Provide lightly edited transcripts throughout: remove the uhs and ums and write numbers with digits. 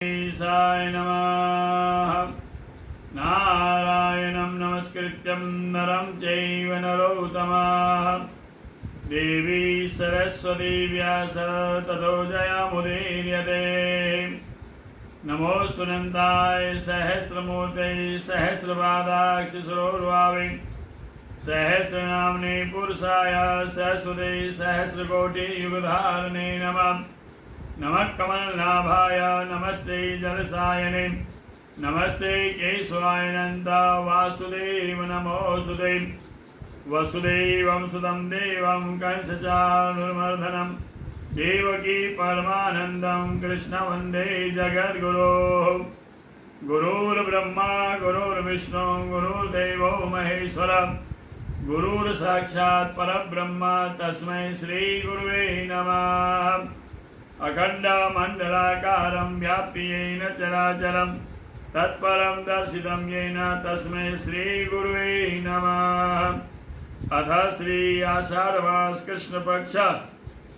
ईशाय नमः। नारायणं नमस्कृत्यं नरं चैव नरोत्तमः देवी सरस्वती व्यास ततो जयमुदीर्यते। नमोऽस्तु अनन्ताय सहस्रमूर्ते सहस्रपादाक्षिसरोर्वावे सहस्रनाम्ने पुरुषाय सहस्रते सहस्रकोटियुगधारिणे नमः। नमः कमलनाभाय नमस्ते जलसायने नमस्ते केशवाय अनंत वासुदेव नमोस्तुते। वसुदेवं सुतं देवं कंसचाणूरमर्दनं देवकी परमानन्दं कृष्ण वन्दे जगद्गुरोः। गुरुर्ब्रह्मा गुरुर्विष्णु गुरुर्देवो महेश्वर गुरुर्साक्षात् परब्रह्म तस्मै श्रीगुरुवे नमः। अखण्डमण्डलाकारं व्याप्ति येन चराचरं तत्परं दर्शितं येन तस्मै श्रीगुरुवे नमः। अथ श्री आषाढ़मास कृष्णपक्ष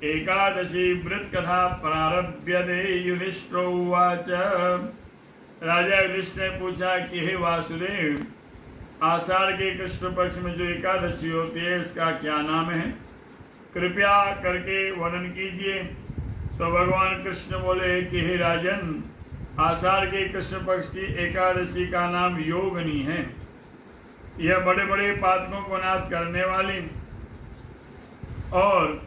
एकादशी वृत्तकथा प्रारभ्यते। युधिष्ठिरोवाच। राजा युधिष्ठिर ने पूछा कि हे वासुदेव, आषाढ़ के कृष्ण पक्ष में जो एकादशी होती है इसका क्या नाम है, कृपया करके वर्णन कीजिए। तो भगवान कृष्ण बोले कि हे राजन, आषाढ़ के कृष्ण पक्ष की एकादशी का नाम योगिनी है। यह बड़े बड़े पातकों को नाश करने वाली और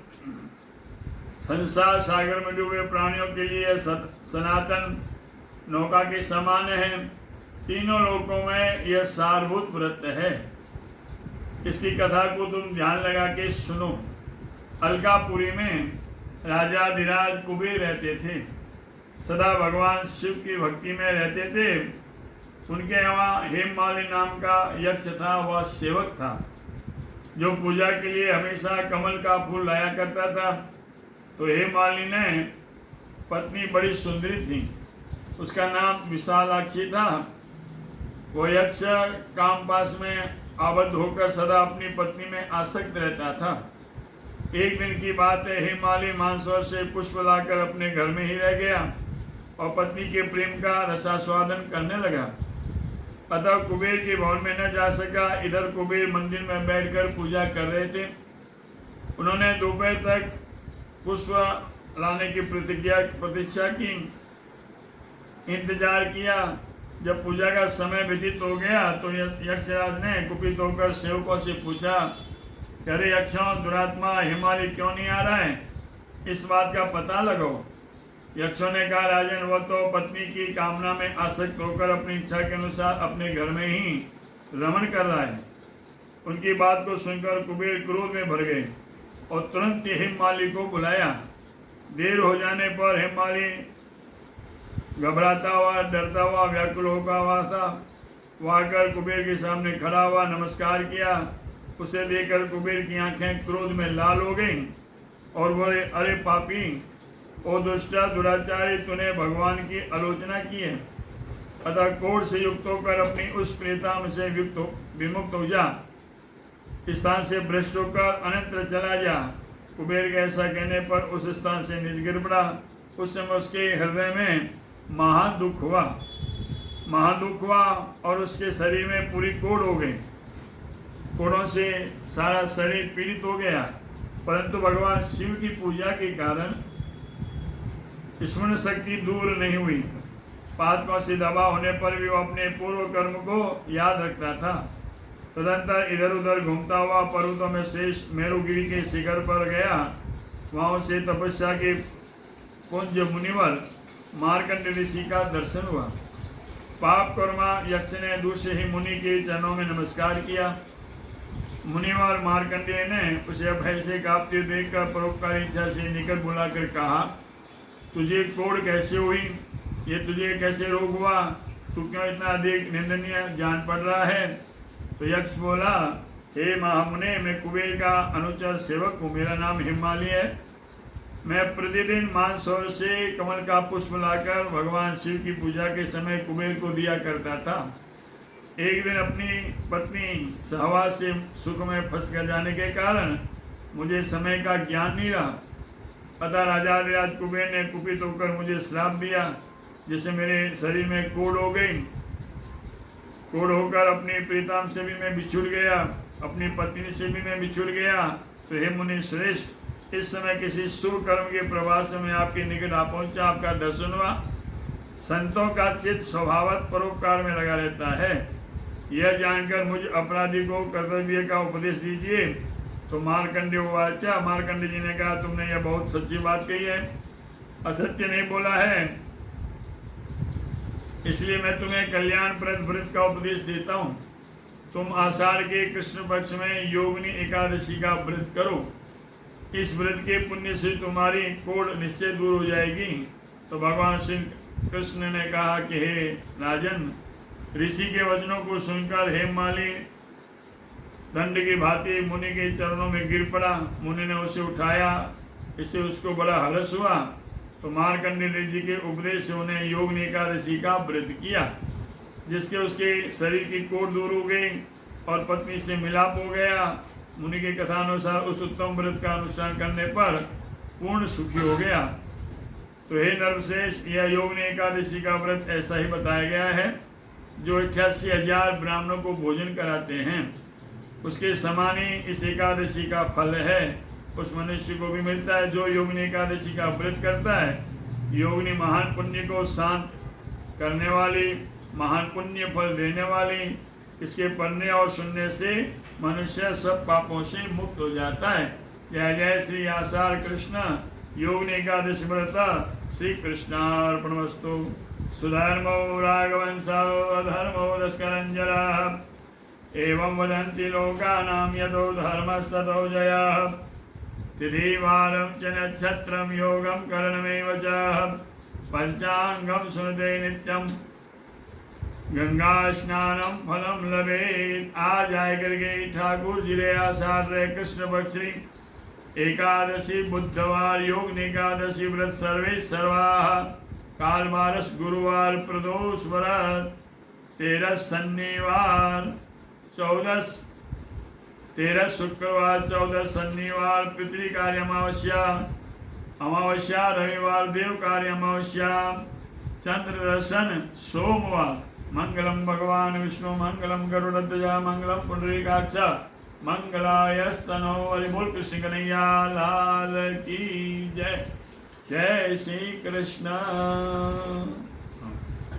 संसार सागर में डूबे प्राणियों के लिए सनातन नौका के समान है। तीनों लोकों में यह सारभूत व्रत है। इसकी कथा को तुम ध्यान लगा के सुनो। अलकापुरी में राजाधिराज कुबेर रहते थे। सदा भगवान शिव की भक्ति में रहते थे। उनके यहाँ हेममाली नाम का यक्ष था, वह सेवक था जो पूजा के लिए हमेशा कमल का फूल लाया करता था। तो हेममाली ने पत्नी बड़ी सुंदरी थी, उसका नाम विशालाक्षी था। वो यक्ष कामपास में आबद्ध होकर सदा अपनी पत्नी में आसक्त रहता था। एक दिन की बात है, हेममाली मानसरोवर से पुष्प लाकर अपने घर में ही रह गया और पत्नी के प्रेम का रसास्वादन करने लगा। अतः कुबेर के भवन में न जा सका। इधर कुबेर मंदिर में बैठकर पूजा कर रहे थे। उन्होंने दोपहर तक पुष्प लाने की प्रतीक्षा की, इंतजार किया। जब पूजा का समय व्यतीत हो गया तो यक्षराज ने कुपित होकर सेवकों से पूछा, अरे यक्षों, दुरात्मा हेममाली क्यों नहीं आ रहा है, इस बात का पता लगाओ। यक्षों ने कहा, राजन, वह तो पत्नी की कामना में आसक्त होकर अपनी इच्छा के अनुसार अपने घर में ही रमण कर रहा है। उनकी बात को सुनकर कुबेर क्रोध में भर गए और तुरंत हेममाली को बुलाया। देर हो जाने पर हेममाली घबराता हुआ, डरता हुआ, व्याकुल होगा हुआ था। वह आकर कुबेर के सामने खड़ा हुआ, नमस्कार किया। उसे देखकर कुबेर की आंखें क्रोध में लाल हो गईं और बोले, अरे पापी, ओ दुष्टा दुराचारी, तूने भगवान की आलोचना की है। अतः क्रोध से युक्त होकर अपनी उस प्रेताम से विमुक्त हो जा, स्थान से भ्रष्ट होकर अनंतर चला जा। कुबेर के ऐसा कहने पर उस स्थान से निज पड़ा। उस समय उसके हृदय में महादुख हुआ और उसके शरीर में पूरी कोढ़ हो गई। कोढ़ों से सारा शरीर पीड़ित हो गया। परंतु भगवान शिव की पूजा के कारण स्मरण शक्ति दूर नहीं हुई। पातकों से दबा होने पर भी वो अपने पूर्व कर्म को याद रखता था। तदंतर इधर उधर घूमता हुआ पर्वतों में शेष मेरुगिरी के शिखर पर गया। वहाँ से तपस्या के पुंज मुनिवर मार्कंड ऋषि का दर्शन हुआ। पाप कर्मा यक्ष ने दूसरे ही मुनि के चरणों में नमस्कार किया। मुनिवर मार्कंडेय ने उसे भय से कांपते देखकर परोपकारी इच्छा से निकट बुलाकर कहा, तुझे कोढ़ कैसे हुई, ये तुझे कैसे रोग हुआ, तू क्यों इतना अधिक निंदनीय जान पड़ रहा है। तो यक्ष बोला, हे महामुने, मैं कुबेर का अनुचर सेवक हूँ, मेरा नाम हेममाली है। मैं प्रतिदिन मानसरोवर से कमल का पुष्प लाकर भगवान शिव की पूजा के समय कुबेर को दिया करता था। एक दिन अपनी पत्नी सहवास से सुख में फंस कर जाने के कारण मुझे समय का ज्ञान नहीं रहा। अतः राजाधिराज कुबेर ने कुपित होकर मुझे श्राप दिया जैसे मेरे शरीर में कोढ़ हो गई, कोढ़ होकर अपनी प्रीतम से भी मैं बिछुड़ गया, अपनी पत्नी से भी मैं बिछुड़ गया। तो हे मुनि श्रेष्ठ, इस समय किसी शुभ कर्म के प्रभाव से मैं आपके निकट आ पहुंचा, आपका दर्शन हुआ। संतों का चित्त स्वभावत परोपकार में लगा रहता है। यह जानकर मुझ अपराधी को कर्तव्य का उपदेश दीजिए। तो मार्कंडेय उवाचा, मार्कंडेय जी ने कहा, तुमने यह बहुत सच्ची बात कही है, असत्य नहीं बोला है, इसलिए मैं तुम्हें कल्याणप्रद व्रत का उपदेश देता हूँ। तुम आषाढ़ के कृष्ण पक्ष में योगिनी एकादशी का व्रत करो। इस व्रत के पुण्य से तुम्हारी कोढ़ निश्चय दूर हो जाएगी। तो भगवान श्री कृष्ण ने कहा कि हे राजन, ऋषि के वचनों को सुनकर हेममाली दंड की भांति मुनि के चरणों में गिर पड़ा। मुनि ने उसे उठाया, इससे उसको बड़ा हर्ष हुआ। तो मार्कंडेय जी के उपदेश से उन्हें योगिनी एकादशी का व्रत किया, जिसके उसके शरीर की कोढ़ दूर हो गई और पत्नी से मिलाप हो गया। मुनि के कथानुसार उस उत्तम व्रत का अनुष्ठान करने पर पूर्ण सुखी हो गया। तो हे नरश्रेष्ठ, यह योगिनी एकादशी का व्रत ऐसा ही बताया गया है जो 88,000 ब्राह्मणों को भोजन कराते हैं, उसके समान ही इस एकादशी का फल है उस मनुष्य को भी मिलता है जो योगिनी एकादशी का व्रत करता है। योगिनी महान पुण्य को शांत करने वाली, महान पुण्य फल देने वाली, इसके पढ़ने और सुनने से मनुष्य सब पापों से मुक्त हो जाता है। जय जय श्री आषाढ़ कृष्ण योगिनी एकादशी व्रत श्री कृष्णार्पणमस्तु। सुधर्मो राघवंशो अधर्मो दस्करञ्जनः एवं वदन्ति लोकानां यतो धर्मस्ततो जयः। तिथिवारं च नक्षत्रं योगं करणमेव च पंचांगं सुनते नित्यं गंगा स्नानम फलम लभेत। आज आए करके ठाकुर जी रे आषाढ़ कृष्ण पक्ष एकादशी बुधवार योगिनी एकादशी व्रत सर्वे सर्वाः कालवारस गुरुवार प्रदोष व्रत 13 शनिवार 13 शुक्रवार 14 शनिवार पितृ कार्य अमावस्या, अमावस्या रविवार देव कार्य अमावस्या, चंद्र दर्शन सोमवार। मंगलम भगवान विष्णु मंगलम गरुड़ध्वज मंगलम पुंडरीकाक्ष मंगलायस्तनो। हरि बोल कृष्ण कन्हैया लाल की जय। जय श्री कृष्ण।